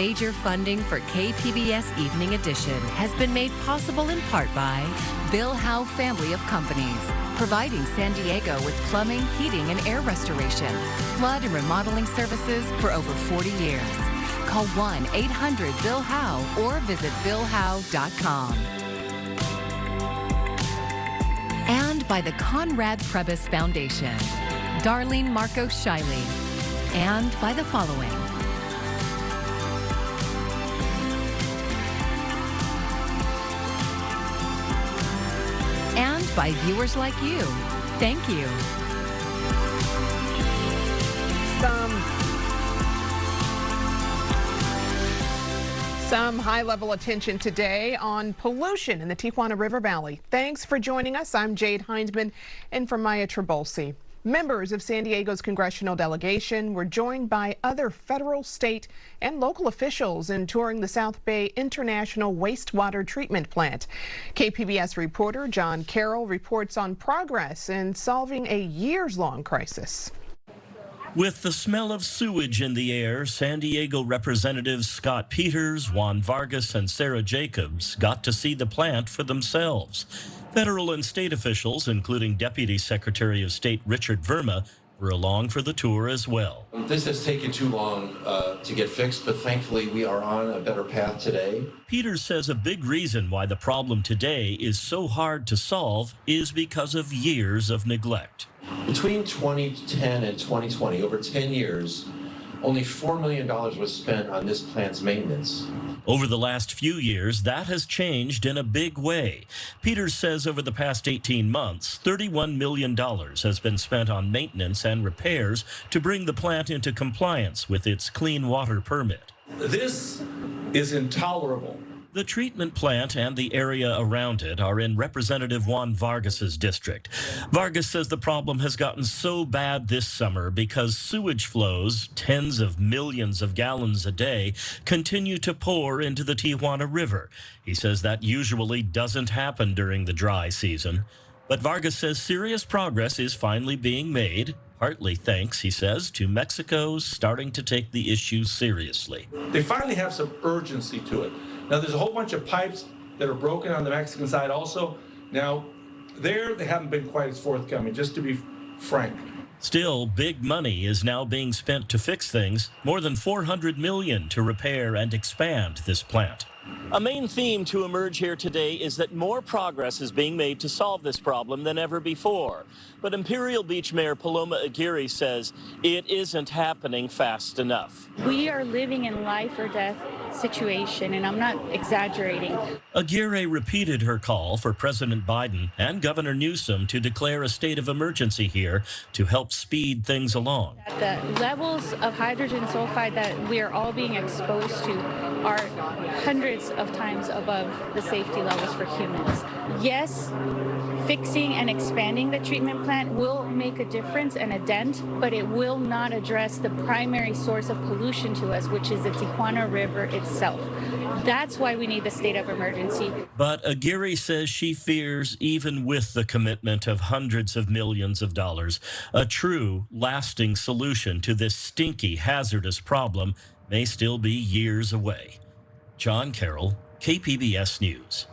Major funding for KPBS Evening Edition has been made possible in part by Bill Howe Family of Companies, providing San Diego with plumbing, heating, and air restoration, flood and remodeling services for over 40 years. Call 1-800-BILL-HOWE or visit billhowe.com. And by the Conrad Prebys Foundation, Darlene Marcos Shiley, and by the following. And by viewers like you. Thank you. Some high-level attention today on pollution in the Tijuana River Valley. Thanks for joining us. I'm Jade Hindman and from Maya Trabolsi. Members of San Diego's congressional delegation were joined by other federal, state, and local officials in touring the South Bay International Wastewater Treatment Plant. KPBS reporter John Carroll reports on progress in solving a years-long crisis. With the smell of sewage in the air, San Diego Representatives Scott Peters, Juan Vargas, and Sarah Jacobs got to see the plant for themselves. Federal and state officials, including Deputy Secretary of State Richard Verma, were along for the tour as well. This has taken too long to get fixed, but thankfully we are on a better path today. Peters says a big reason why the problem today is so hard to solve is because of years of neglect. Between 2010 and 2020, over 10 years, only $4 million was spent on this plant's maintenance. Over the last few years, that has changed in a big way. Peters says over the past 18 months, $31 million has been spent on maintenance and repairs to bring the plant into compliance with its clean water permit. This is intolerable. The treatment plant and the area around it are in Representative Juan Vargas's district. Vargas says the problem has gotten so bad this summer because sewage flows, tens of millions of gallons a day, continue to pour into the Tijuana River. He says that usually doesn't happen during the dry season. But Vargas says serious progress is finally being made, partly thanks, he says, to Mexico starting to take the issue seriously. They finally have some urgency to it. Now, there's a whole bunch of pipes that are broken on the Mexican side also. Now, they haven't been quite as forthcoming, just to be frank. Still, big money is now being spent to fix things, more than $400 million to repair and expand this plant. A main theme to emerge here today is that more progress is being made to solve this problem than ever before. But Imperial Beach Mayor Paloma Aguirre says it isn't happening fast enough. We are living in life or death situation, and I'm not exaggerating. Aguirre repeated her call for President Biden and Governor Newsom to declare a state of emergency here to help speed things along. The levels of hydrogen sulfide that we are all being exposed to are hundreds of times above the safety levels for humans. Yes, fixing and expanding the treatment plant will make a difference and a dent, but it will not address the primary source of pollution to us, which is the Tijuana River itself. That's why we need the state of emergency. But Aguirre says she fears, even with the commitment of hundreds of millions of dollars, a true, lasting solution to this stinky, hazardous problem may still be years away. John Carroll, KPBS News.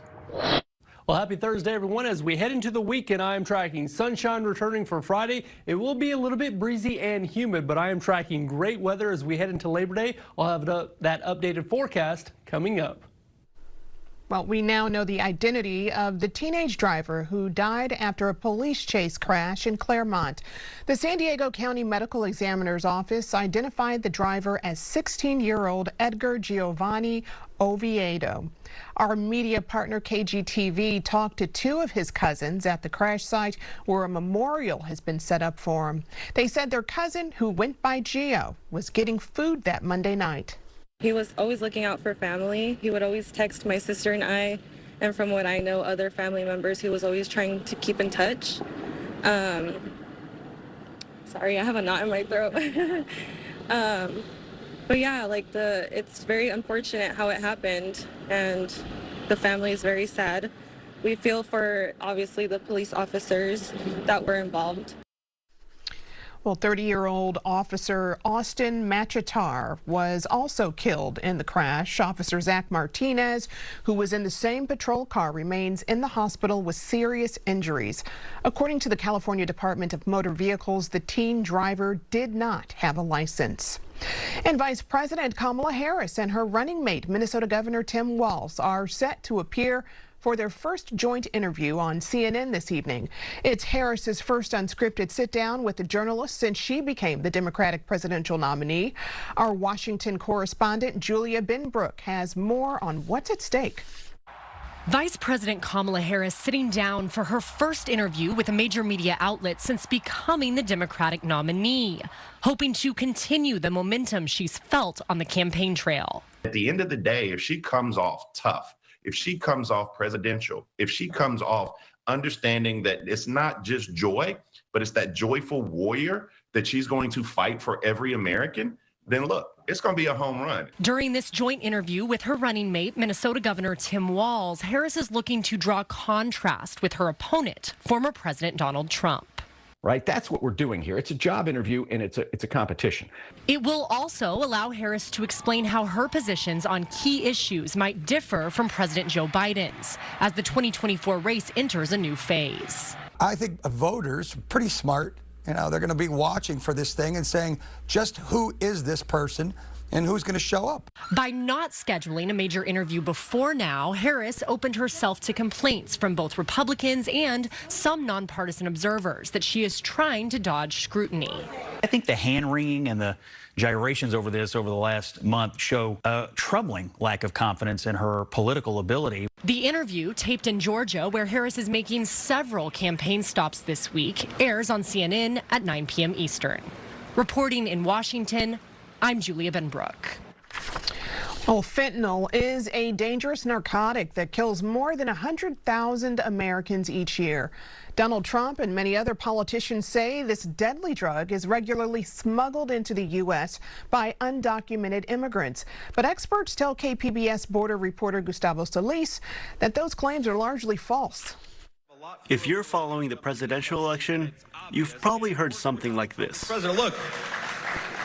Well, happy Thursday, everyone. As we head into the weekend, I am tracking sunshine returning for Friday. It will be a little bit breezy and humid, but I am tracking great weather as we head into Labor Day. I'll have that updated forecast coming up. Well, we now know the identity of the teenage driver who died after a police chase crash in Claremont. The San Diego County Medical Examiner's Office identified the driver as 16-year-old Edgar Giovanni Oviedo. Our media partner KGTV talked to two of his cousins at the crash site where a memorial has been set up for him. They said their cousin, who went by Gio, was getting food that Monday night. He was always looking out for family. He would always text my sister and I, and from what I know, other family members, he was always trying to keep in touch. Sorry, I have a knot in my throat. But yeah, it's very unfortunate how it happened, and the family is very sad. We feel for, obviously, the police officers that were involved. Well, 30-year-old officer Austin Machitar was also killed in the crash. Officer Zach Martinez, who was in the same patrol car, remains in the hospital with serious injuries. According to the California Department of Motor Vehicles, the teen driver did not have a license. And Vice President Kamala Harris and her running mate, Minnesota Governor Tim Walz, are set to appear for their first joint interview on CNN this evening. It's Harris's first unscripted sit-down with a journalist since she became the Democratic presidential nominee. Our Washington correspondent, Julia Benbrook, has more on what's at stake. Vice President Kamala Harris sitting down for her first interview with a major media outlet since becoming the Democratic nominee, hoping to continue the momentum she's felt on the campaign trail. At the end of the day, if she comes off tough, if she comes off presidential, if she comes off understanding that it's not just joy, but it's that joyful warrior that she's going to fight for every American, then look, it's going to be a home run. During this joint interview with her running mate, Minnesota Governor Tim Walz, Harris is looking to draw contrast with her opponent, former President Donald Trump. Right? That's what we're doing here. It's a job interview and it's a competition. It will also allow Harris to explain how her positions on key issues might differ from President Joe Biden's as the 2024 race enters a new phase. I think voters are pretty smart. You know, they're going to be watching for this thing and saying, just who is this person and who's going to show up? By not scheduling a major interview before now, Harris opened herself to complaints from both Republicans and some nonpartisan observers that she is trying to dodge scrutiny. I think the hand-wringing and the gyrations over this over the last month show a troubling lack of confidence in her political ability. The interview, taped in Georgia, where Harris is making several campaign stops this week, airs on CNN at 9 p.m. Eastern. Reporting in Washington, I'm Julia Benbrook. Well, fentanyl is a dangerous narcotic that kills more than 100,000 Americans each year. Donald Trump and many other politicians say this deadly drug is regularly smuggled into the U.S. by undocumented immigrants. But experts tell KPBS border reporter Gustavo Solis that those claims are largely false. If you're following the presidential election, you've probably heard something like this. President, look.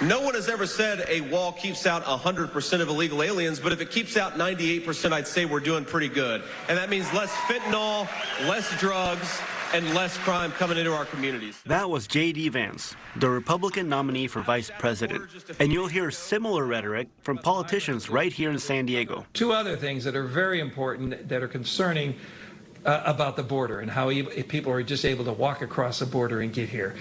No one has ever said a wall keeps out 100% of illegal aliens, but if it keeps out 98%, I'd say we're doing pretty good. And that means less fentanyl, less drugs, and less crime coming into our communities. That was J.D. Vance, the Republican nominee for vice president. And you'll hear similar rhetoric from politicians right here in San Diego. Two other things that are very important that are concerning about the border and how people are just able to walk across the border and get here.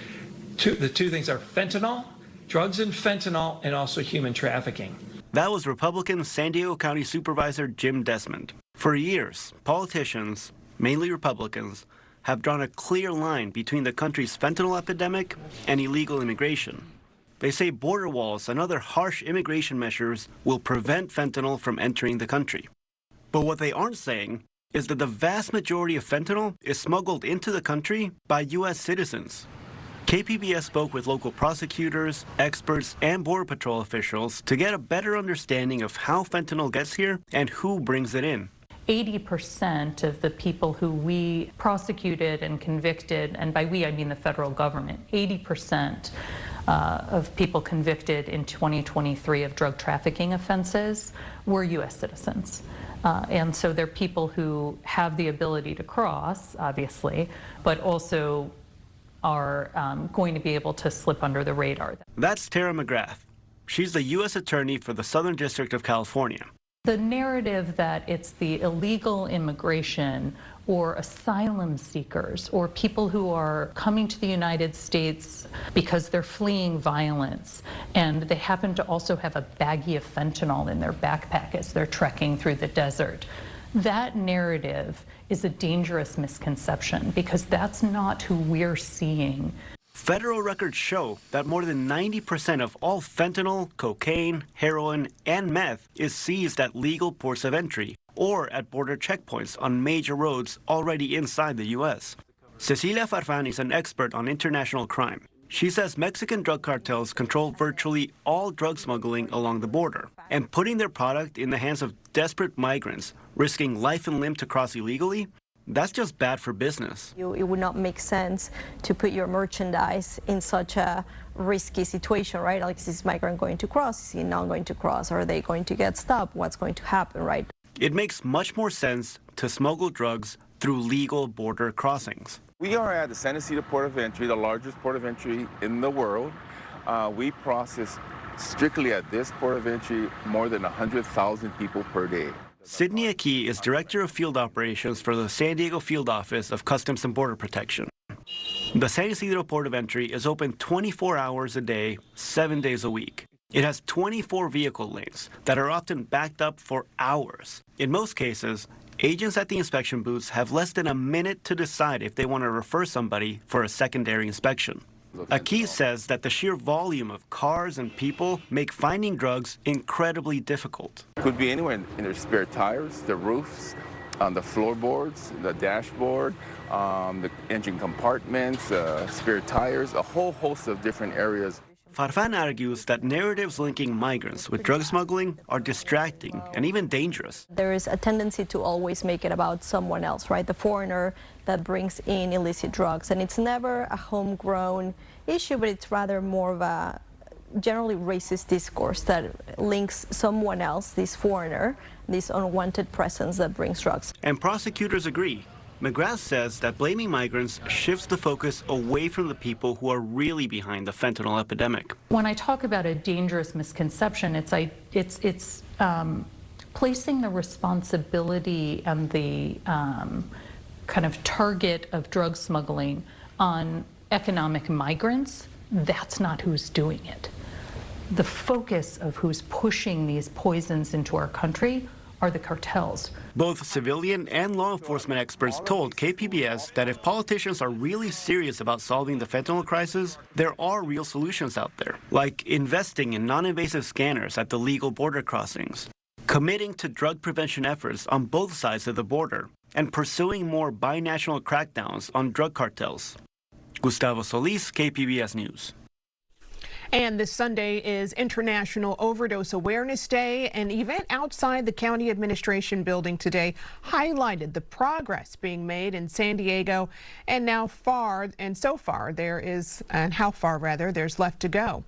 The two things are fentanyl, drugs and fentanyl, and also human trafficking. That was Republican San Diego County Supervisor Jim Desmond. For years, politicians, mainly Republicans, have drawn a clear line between the country's fentanyl epidemic and illegal immigration. They say border walls and other harsh immigration measures will prevent fentanyl from entering the country. But what they aren't saying is that the vast majority of fentanyl is smuggled into the country by U.S. citizens. KPBS spoke with local prosecutors, experts, and Border Patrol officials to get a better understanding of how fentanyl gets here and who brings it in. 80% of the people who we prosecuted and convicted, and by we I mean the federal government, 80% of people convicted in 2023 of drug trafficking offenses were U.S. citizens. And so they're people who have the ability to cross, obviously, but also are going to be able to slip under the radar. That's Tara McGrath. She's the U.S. Attorney for the Southern District of California. The narrative that it's the illegal immigration or asylum seekers or people who are coming to the United States because they're fleeing violence and they happen to also have a baggie of fentanyl in their backpack as they're trekking through the desert. That narrative is a dangerous misconception because that's not who we're seeing. Federal records show that more than 90% of all fentanyl, cocaine, heroin, and meth is seized at legal ports of entry or at border checkpoints on major roads already inside the U.S. Cecilia Farfan is an expert on international crime. She says Mexican drug cartels control virtually all drug smuggling along the border, and putting their product in the hands of desperate migrants, risking life and limb to cross illegally, that's just bad for business. It would not make sense to put your merchandise in such a risky situation, right? Like, is this migrant going to cross? Is he not going to cross? Are they going to get stopped? What's going to happen, right? It makes much more sense to smuggle drugs through legal border crossings. We are at the San Ysidro Port of Entry, the largest port of entry in the world. We process strictly at this port of entry more than 100,000 people per day. Sydney Aki is Director of Field Operations for the San Diego Field Office of Customs and Border Protection. The San Ysidro Port of Entry is open 24 hours a day, 7 days a week. It has 24 vehicle lanes that are often backed up for hours. In most cases, agents at the inspection booths have less than a minute to decide if they want to refer somebody for a secondary inspection. Aki says that the sheer volume of cars and people make finding drugs incredibly difficult. It could be anywhere in their spare tires, the roofs, on the floorboards, the dashboard, the engine compartments, spare tires, a whole host of different areas. Farfan argues that narratives linking migrants with drug smuggling are distracting and even dangerous. There is a tendency to always make it about someone else, right? The foreigner that brings in illicit drugs. And it's never a homegrown issue, but it's rather more of a generally racist discourse that links someone else, this foreigner, this unwanted presence that brings drugs. And prosecutors agree. McGrath says that blaming migrants shifts the focus away from the people who are really behind the fentanyl epidemic. When I talk about a dangerous misconception, it's placing the responsibility and the kind of target of drug smuggling on economic migrants. That's not who's doing it. The focus of who's pushing these poisons into our country are the cartels. Both civilian and law enforcement experts told KPBS that if politicians are really serious about solving the fentanyl crisis, there are real solutions out there, like investing in non-invasive scanners at the legal border crossings, committing to drug prevention efforts on both sides of the border, and pursuing more binational crackdowns on drug cartels. Gustavo Solis, KPBS News. And this Sunday is International Overdose Awareness Day. An event outside the county administration building today highlighted the progress being made in San Diego and how far there's left to go.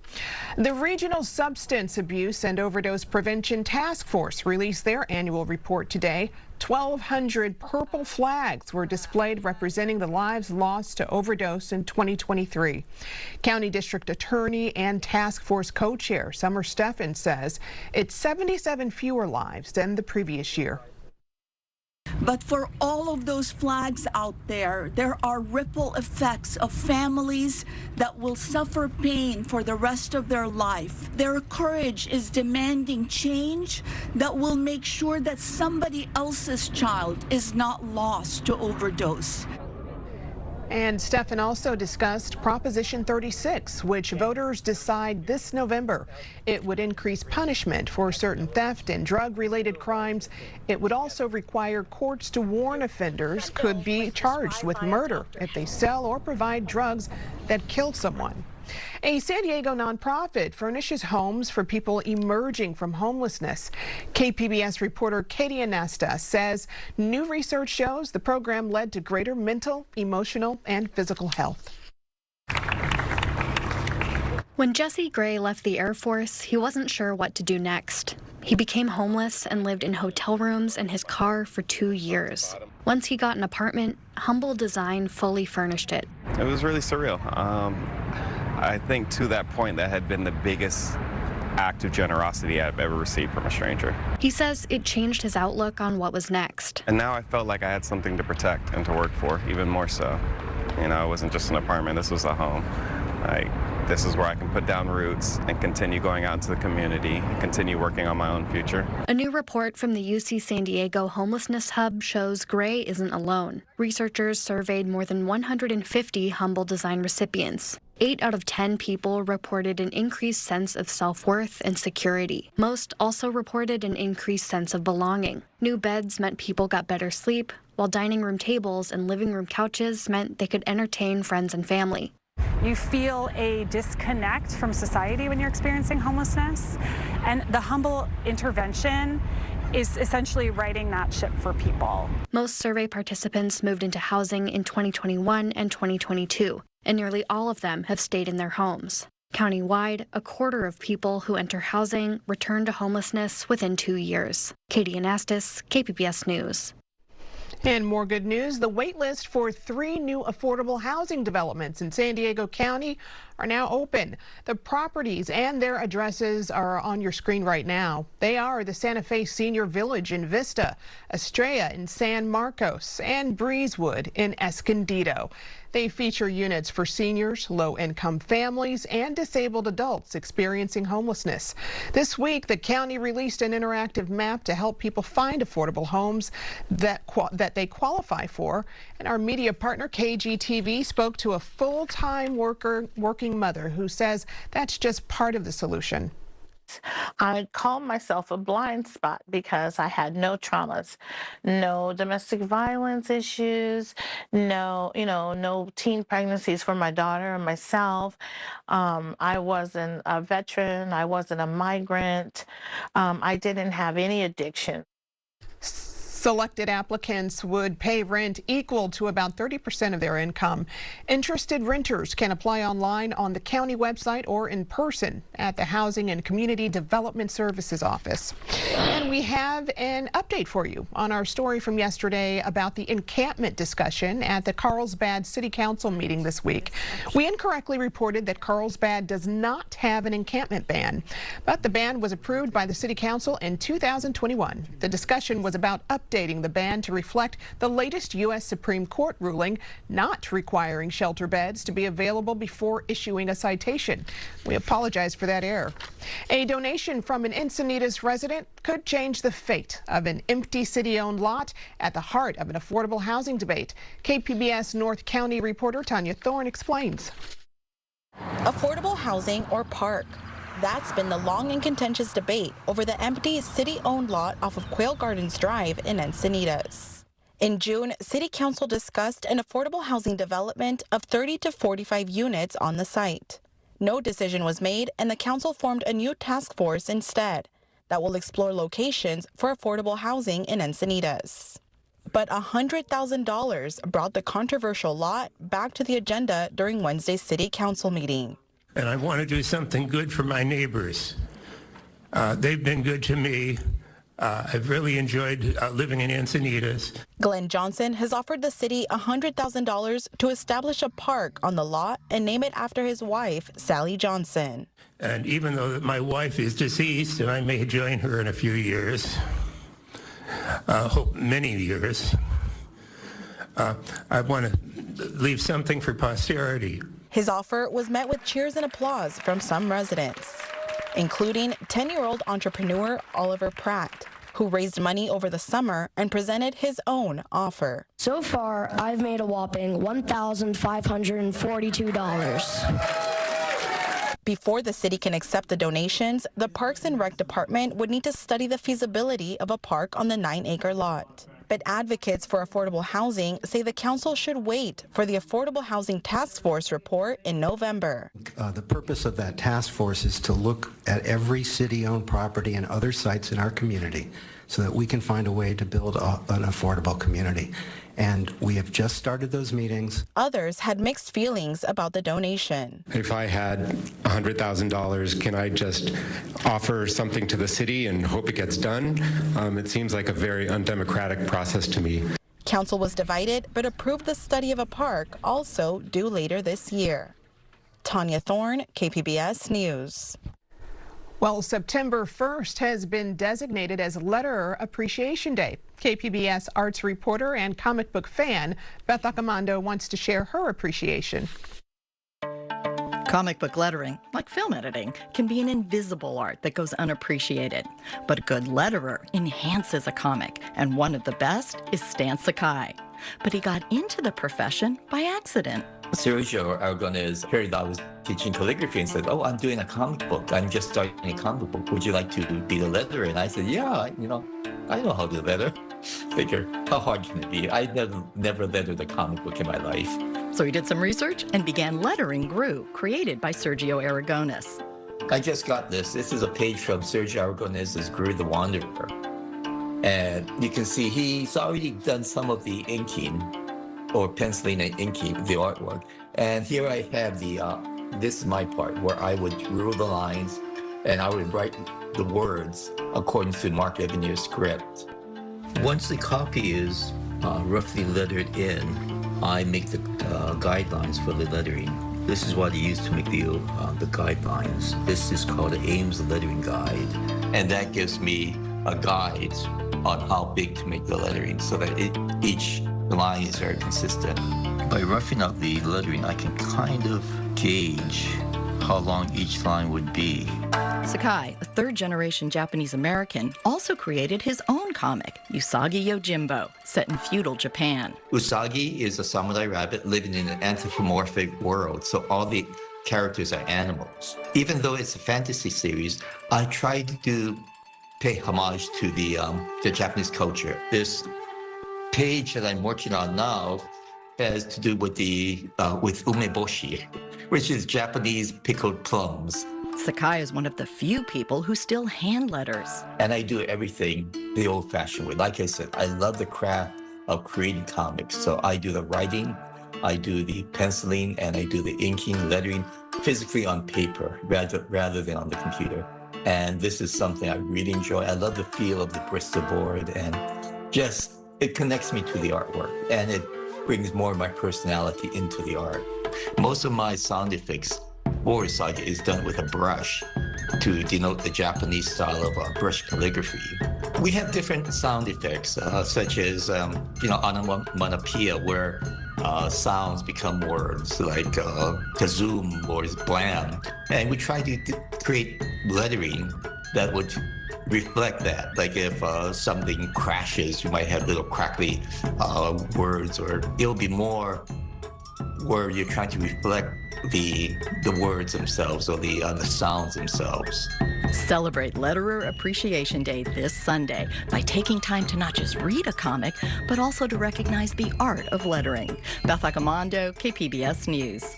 The Regional Substance Abuse and Overdose Prevention Task Force released their annual report today. 1,200 purple flags were displayed representing the lives lost to overdose in 2023. County District Attorney and Task Force Co-Chair Summer Steffen says it's 77 fewer lives than the previous year. But for all of those flags out there, there are ripple effects of families that will suffer pain for the rest of their life. Their courage is demanding change that will make sure that somebody else's child is not lost to overdose. And Steffen also discussed Proposition 36, which voters decide this November. It would increase punishment for certain theft and drug-related crimes. It would also require courts to warn offenders could be charged with murder if they sell or provide drugs that kill someone. A San Diego nonprofit furnishes homes for people emerging from homelessness. KPBS reporter Katie Anasta says new research shows the program led to greater mental, emotional, and physical health. When Jesse Gray left the Air Force, he wasn't sure what to do next. He became homeless and lived in hotel rooms and his car for 2 years. Once he got an apartment, Humble Design fully furnished it. It was really surreal. I think to that point that had been the biggest act of generosity I've ever received from a stranger. He says it changed his outlook on what was next. And now I felt like I had something to protect and to work for, even more so. You know, it wasn't just an apartment, this was a home. This is where I can put down roots and continue going out into the community and continue working on my own future. A new report from the UC San Diego Homelessness Hub shows Gray isn't alone. Researchers surveyed more than 150 Humble Design recipients. 8 out of 10 people reported an increased sense of self-worth and security. Most also reported an increased sense of belonging. New beds meant people got better sleep, while dining room tables and living room couches meant they could entertain friends and family. You feel a disconnect from society when you're experiencing homelessness, and the Humble intervention is essentially righting that ship for people. Most survey participants moved into housing in 2021 and 2022, and nearly all of them have stayed in their homes. Countywide, a quarter of people who enter housing return to homelessness within 2 years. Katie Anastas, KPBS News. And more good news, the wait list for 3 new affordable housing developments in San Diego County are now open. The properties and their addresses are on your screen right now. They are the Santa Fe Senior Village in Vista, Estrella in San Marcos, and Breezewood in Escondido. They feature units for seniors, low-income families, and disabled adults experiencing homelessness. This week, the county released an interactive map to help people find affordable homes that they qualify for. And our media partner, KGTV, spoke to a full-time working mother who says that's just part of the solution. I call myself a blind spot because I had no traumas, no domestic violence issues, no teen pregnancies for my daughter and myself. I wasn't a veteran. I wasn't a migrant. I didn't have any addiction. Selected applicants would pay rent equal to about 30% of their income. Interested renters can apply online on the county website or in person at the Housing and Community Development Services office. And we have an update for you on our story from yesterday about the encampment discussion at the Carlsbad City Council meeting this week. We incorrectly reported that Carlsbad does not have an encampment ban, but the ban was approved by the City Council in 2021. The discussion was about updating the ban to reflect the latest U.S. Supreme Court ruling not requiring shelter beds to be available before issuing a citation. We apologize for that error. A donation from an Encinitas resident could change the fate of an empty city-owned lot at the heart of an affordable housing debate. KPBS North County reporter Tanya Thorne explains. Affordable housing or park? That's been the long and contentious debate over the empty city-owned lot off of Quail Gardens Drive in Encinitas. In June, City Council discussed an affordable housing development of 30 to 45 units on the site. No decision was made, and the council formed a new task force instead that will explore locations for affordable housing in Encinitas. But $100,000 brought the controversial lot back to the agenda during Wednesday's City Council meeting. And I want to do something good for my neighbors. They've been good to me. I've really enjoyed living in Encinitas. Glenn Johnson has offered the city $100,000 to establish a park on the lot and name it after his wife, Sally Johnson. And even though my wife is deceased, and I may join her in a few years, hope many years, I want to leave something for posterity. His offer was met with cheers and applause from some residents, including 10-year-old entrepreneur Oliver Pratt, who raised money over the summer and presented his own offer. So far, I've made a whopping $1,542. Before the city can accept the donations, the Parks and Rec Department would need to study the feasibility of a park on the 9-acre lot. But advocates for affordable housing say the council should wait for the Affordable Housing Task Force report in November. The purpose of that task force is to look at every city-owned property and other sites in our community so that we can find a way to build an affordable community. And we have just started those meetings. Others had mixed feelings about the donation. If I had $100,000, can I just offer something to the city and hope it gets done? It seems like a very undemocratic process to me. Council was divided, but approved the study of a park, also due later this year. Tanya Thorne, KPBS News. Well, September 1st has been designated as Letter Appreciation Day. KPBS arts reporter and comic book fan Beth Accomando wants to share her appreciation. Comic book lettering, like film editing, can be an invisible art that goes unappreciated. But a good letterer enhances a comic, and one of the best is Stan Sakai. But he got into the profession by accident. Sergio Aragonés heard I was teaching calligraphy and said, "Oh, I'm doing a comic book. I'm just starting a comic book. Would you like to be the letterer?" And I said, "Yeah, I know how to letter." Figure, how hard can it be? I never lettered a comic book in my life. So he did some research and began lettering Gru, created by Sergio Aragonés. I just got this. This is a page from Sergio Aragonés' Gru the Wanderer. And you can see he's already done some of the inking or penciling and inking the artwork. And here I have the this is my part where I would rule the lines and I would write the words according to Mark Evanier's script. Once the copy is roughly lettered in, I make the guidelines for the lettering. This is what I use to make the guidelines. This is called the Ames Lettering Guide. And that gives me a guide on how big to make the lettering so that each line is very consistent. By roughing out the lettering, I can kind of gauge how long each line would be. Sakai, a third-generation Japanese-American, also created his own comic, Usagi Yojimbo, set in feudal Japan. Usagi is a samurai rabbit living in an anthropomorphic world, so all the characters are animals. Even though it's a fantasy series, I tried to pay homage to the Japanese culture. This page that I'm working on now has to do with with umeboshi, which is Japanese pickled plums. Sakai is one of the few people who still hand letters. And I do everything the old-fashioned way. Like I said, I love the craft of creating comics. So I do the writing, I do the penciling, and I do the inking, lettering physically on paper rather than on the computer. And this is something I really enjoy. I love the feel of the Bristol board, and just it connects me to the artwork, and it brings more of my personality into the art. Most of my sound effects for Usagi is done with a brush to denote the Japanese style of brush calligraphy. We have different sound effects, such as, onomatopoeia, where sounds become words, like kazoom or blam. And we try to create lettering that would reflect that. Like if something crashes, you might have little crackly words, or it'll be more where you're trying to reflect the words themselves or the sounds themselves. Celebrate Letterer Appreciation Day this Sunday by taking time to not just read a comic, but also to recognize the art of lettering. Beth Accomando, KPBS News.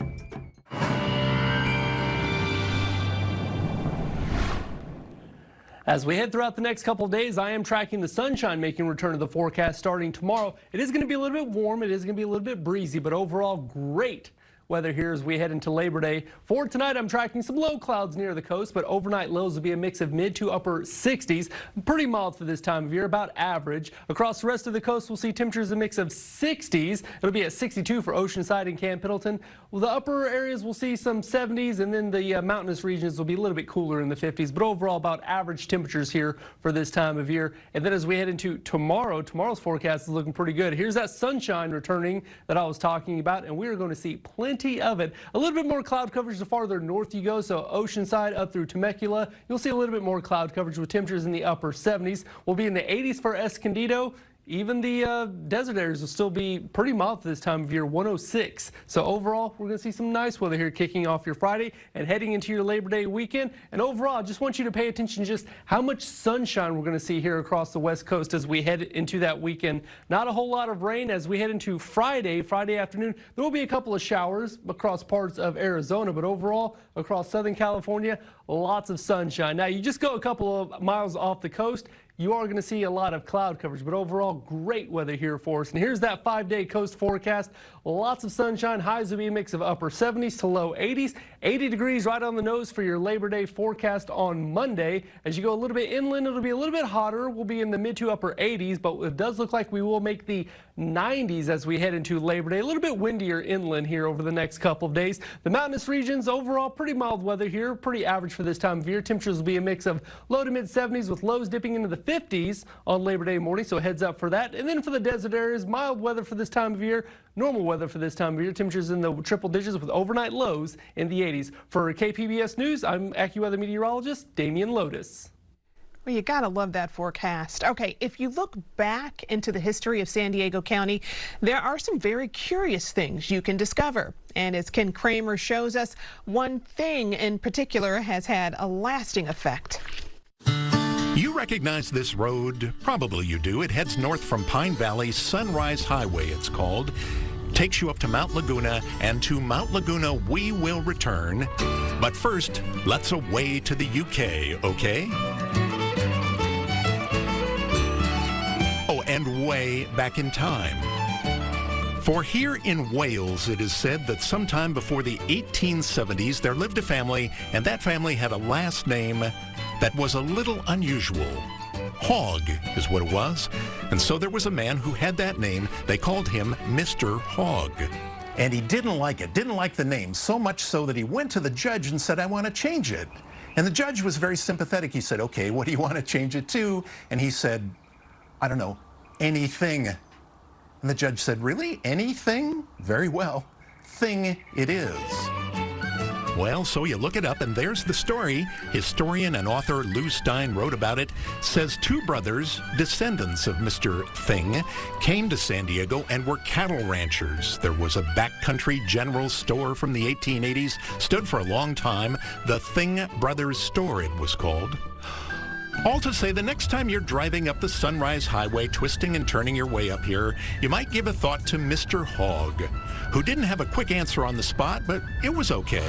As we head throughout the next couple of days, I am tracking the sunshine making return to the forecast starting tomorrow. It is going to be a little bit warm. It is going to be a little bit breezy, but overall great weather here as we head into Labor Day. For tonight, I'm tracking some low clouds near the coast, but overnight lows will be a mix of mid to upper 60s. Pretty mild for this time of year, about average. Across the rest of the coast, we'll see temperatures a mix of 60s. It'll be at 62 for Oceanside and Camp Pendleton. Well, the upper areas will see some 70s, and then the mountainous regions will be a little bit cooler in the 50s, but overall about average temperatures here for this time of year. And then as we head into tomorrow's forecast is looking pretty good. Here's that sunshine returning that I was talking about, and we are going to see plenty of it. A little bit more cloud coverage the farther north you go, so Oceanside up through Temecula, you'll see a little bit more cloud coverage with temperatures in the upper 70s. We'll be in the 80s for Escondido. Even the desert areas will still be pretty mild for this time of year, 106. So overall, we're going to see some nice weather here kicking off your Friday and heading into your Labor Day weekend. And overall, I just want you to pay attention to just how much sunshine we're going to see here across the West Coast as we head into that weekend. Not a whole lot of rain as we head into Friday afternoon. There will be a couple of showers across parts of Arizona, but overall, across Southern California, lots of sunshine. Now, you just go a couple of miles off the coast, you are going to see a lot of cloud coverage, but overall great weather here for us. And here's that 5-day coast forecast. Lots of sunshine. Highs will be a mix of upper 70s to low 80s. 80 degrees right on the nose for your Labor Day forecast on Monday. As you go a little bit inland, it'll be a little bit hotter. We'll be in the mid to upper 80s, but it does look like we will make the 90s as we head into Labor Day. A little bit windier inland here over the next couple of days. The mountainous regions, overall pretty mild weather here, pretty average for this time of year. Temperatures will be a mix of low to mid 70s with lows dipping into the 50s on Labor Day morning, so heads up for that. And then for the desert areas, mild weather for this time of year, normal weather for this time of year. Temperatures in the triple digits with overnight lows in the 80s. For KPBS News, I'm AccuWeather meteorologist Damian Lotus. Well, you gotta love that forecast. Okay, if you look back into the history of San Diego County, there are some very curious things you can discover. And as Ken Kramer shows us, one thing in particular has had a lasting effect. You recognize this road? Probably you do. It heads north from Pine Valley, Sunrise Highway it's called. Takes you up to Mount Laguna, and to Mount Laguna we will return. But first, let's away to the UK, okay? Oh, and way back in time. For here in Wales, it is said that sometime before the 1870s, there lived a family, and that family had a last name that was a little unusual. Hogg is what it was. And so there was a man who had that name. They called him Mr. Hogg. And he didn't like it, didn't like the name, so much so that he went to the judge and said, I want to change it. And the judge was very sympathetic. He said, okay, what do you want to change it to? And he said, I don't know, anything. And the judge said, really? Anything? Very well. Thing it is. Well, so you look it up, and there's the story. Historian and author Lou Stein wrote about it. Says two brothers, descendants of Mr. Thing, came to San Diego and were cattle ranchers. There was a backcountry general store from the 1880s, stood for a long time. The Thing Brothers Store, it was called. All to say, the next time you're driving up the Sunrise Highway, twisting and turning your way up here, you might give a thought to Mr. Hogg, who didn't have a quick answer on the spot, but it was okay.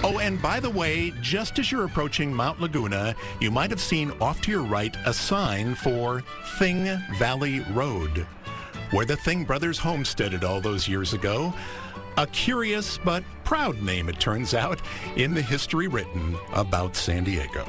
Oh, and by the way, just as you're approaching Mount Laguna, you might have seen off to your right a sign for Thing Valley Road, where the Thing brothers homesteaded all those years ago. A curious but proud name, it turns out, in the history written about San Diego.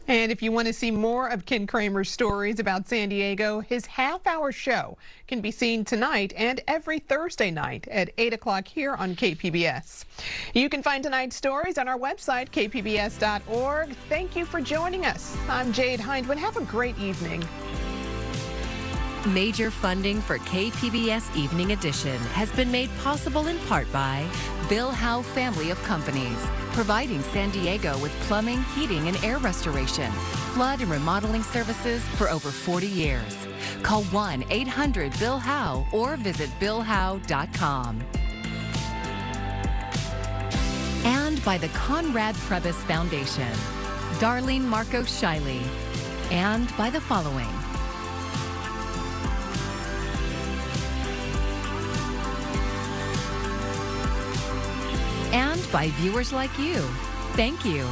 And if you want to see more of Ken Kramer's stories about San Diego, his half-hour show can be seen tonight and every Thursday night at 8 o'clock here on KPBS. You can find tonight's stories on our website, kpbs.org. Thank you for joining us. I'm Jade Hindman. Have a great evening. Major funding for KPBS Evening Edition has been made possible in part by Bill Howe Family of Companies, providing San Diego with plumbing, heating, and air restoration, flood and remodeling services for over 40 years. Call 1-800-BILL-HOWE or visit billhowe.com. And by the Conrad Prebys Foundation, Darlene Marcos Shiley, and by the following. And by viewers like you. Thank you.